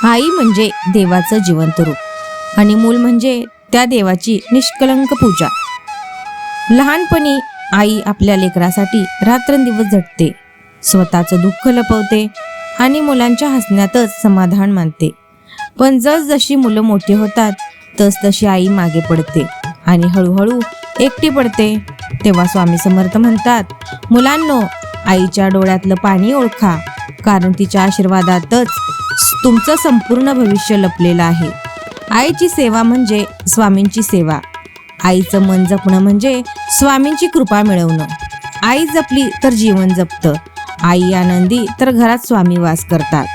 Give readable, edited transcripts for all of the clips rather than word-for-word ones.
आई म्हणजे देवाचं जिवंत रूप आणि मूल म्हणजे त्या देवाची निष्कलंक पूजा. लहानपणी आई आपल्या लेकरासाठी रात्रंदिवस झटते, स्वतःचं दुःख लपवते आणि मुलांच्या हसण्यातच समाधान मानते. पण जसजशी मुलं मोठी होतात तसतशी आई मागे पडते आणि हळूहळू एकटी पडते. तेव्हा स्वामी समर्थ म्हणतात, मुलांनो, आईच्या डोळ्यातलं पाणी ओळखा, कारण तिच्या आशीर्वादातच तुमचं संपूर्ण भविष्य लपलेलं आहे. आईची सेवा म्हणजे स्वामींची सेवा. आईचं मन जपणं म्हणजे स्वामींची कृपा मिळवणं. आई जपली तर जीवन जपतं. आई आनंदी तर घरात स्वामी वास करतात.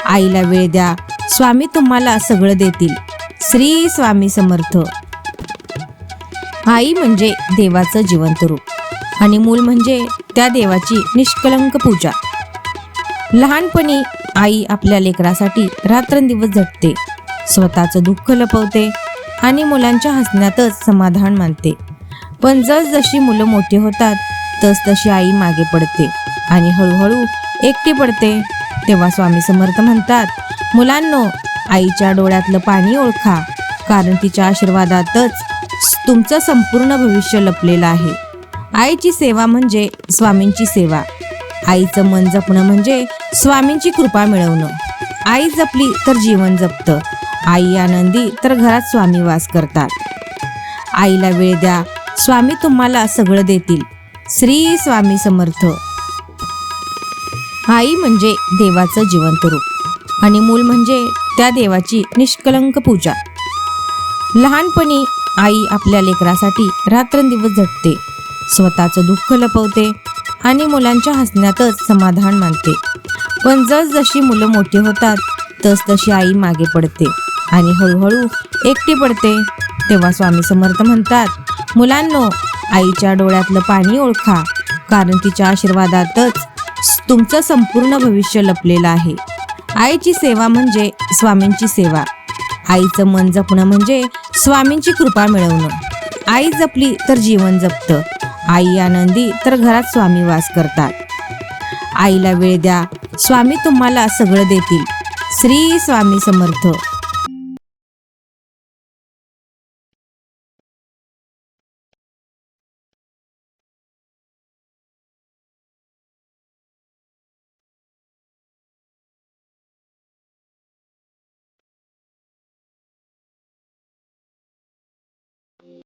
आईला वेळ द्या, स्वामी तुम्हाला सगळं देतील. श्री स्वामी समर्थ. आई म्हणजे देवाचं जिवंत रूप आणि मूल म्हणजे त्या देवाची निष्कलंक पूजा. लहानपणी आई आपल्या लेकरासाठी रात्रंदिवस झटते, स्वतःचं दुःख लपवते आणि मुलांच्या हसण्यातच समाधान मानते. पण जसजशी मुलं मोठी होतात तसतशी आई मागे पडते आणि हळूहळू एकटी पडते. तेव्हा स्वामी समर्थ म्हणतात, मुलांनो, आईच्या डोळ्यातलं पाणी ओळखा, कारण तिच्या आशीर्वादातच तुमचं संपूर्ण भविष्य लपलेलं आहे. आईची सेवा म्हणजे स्वामींची सेवा. आईचं मन जपणं म्हणजे स्वामींची कृपा मिळवणं. आई जपली तर जीवन जपतं. आई आनंदी तर घरात स्वामी वास करतात. आईला वेळ द्या, स्वामी तुम्हाला सगळं देतील. श्री स्वामी समर्थ. आई म्हणजे देवाचं जिवंत रूप आणि मूल म्हणजे त्या देवाची निष्कलंक पूजा. लहानपणी आई आपल्या लेकरासाठी रात्रंदिवस झटते, स्वतःचं दुःख लपवते आणि मुलांच्या हसण्यातच समाधान मानते. पण जसजशी मुलं मोठी होतात तसतशी आई मागे पडते आणि हळूहळू एकटी पडते. तेव्हा स्वामी समर्थ म्हणतात, मुलांनो, आईच्या डोळ्यातलं पाणी ओळखा, कारण तिच्या आशीर्वादातच तुमचं संपूर्ण भविष्य लपलेलं आहे. आईची सेवा म्हणजे स्वामींची सेवा. आईचं मन जपणं म्हणजे स्वामींची कृपा मिळवणं. आई जपली तर जीवन जपतं. आई आनंदी तर घरात स्वामी वास करतात. आईला वेळ द्या, स्वामी तुम्हाला सगळं देतील. श्री स्वामी समर्थ.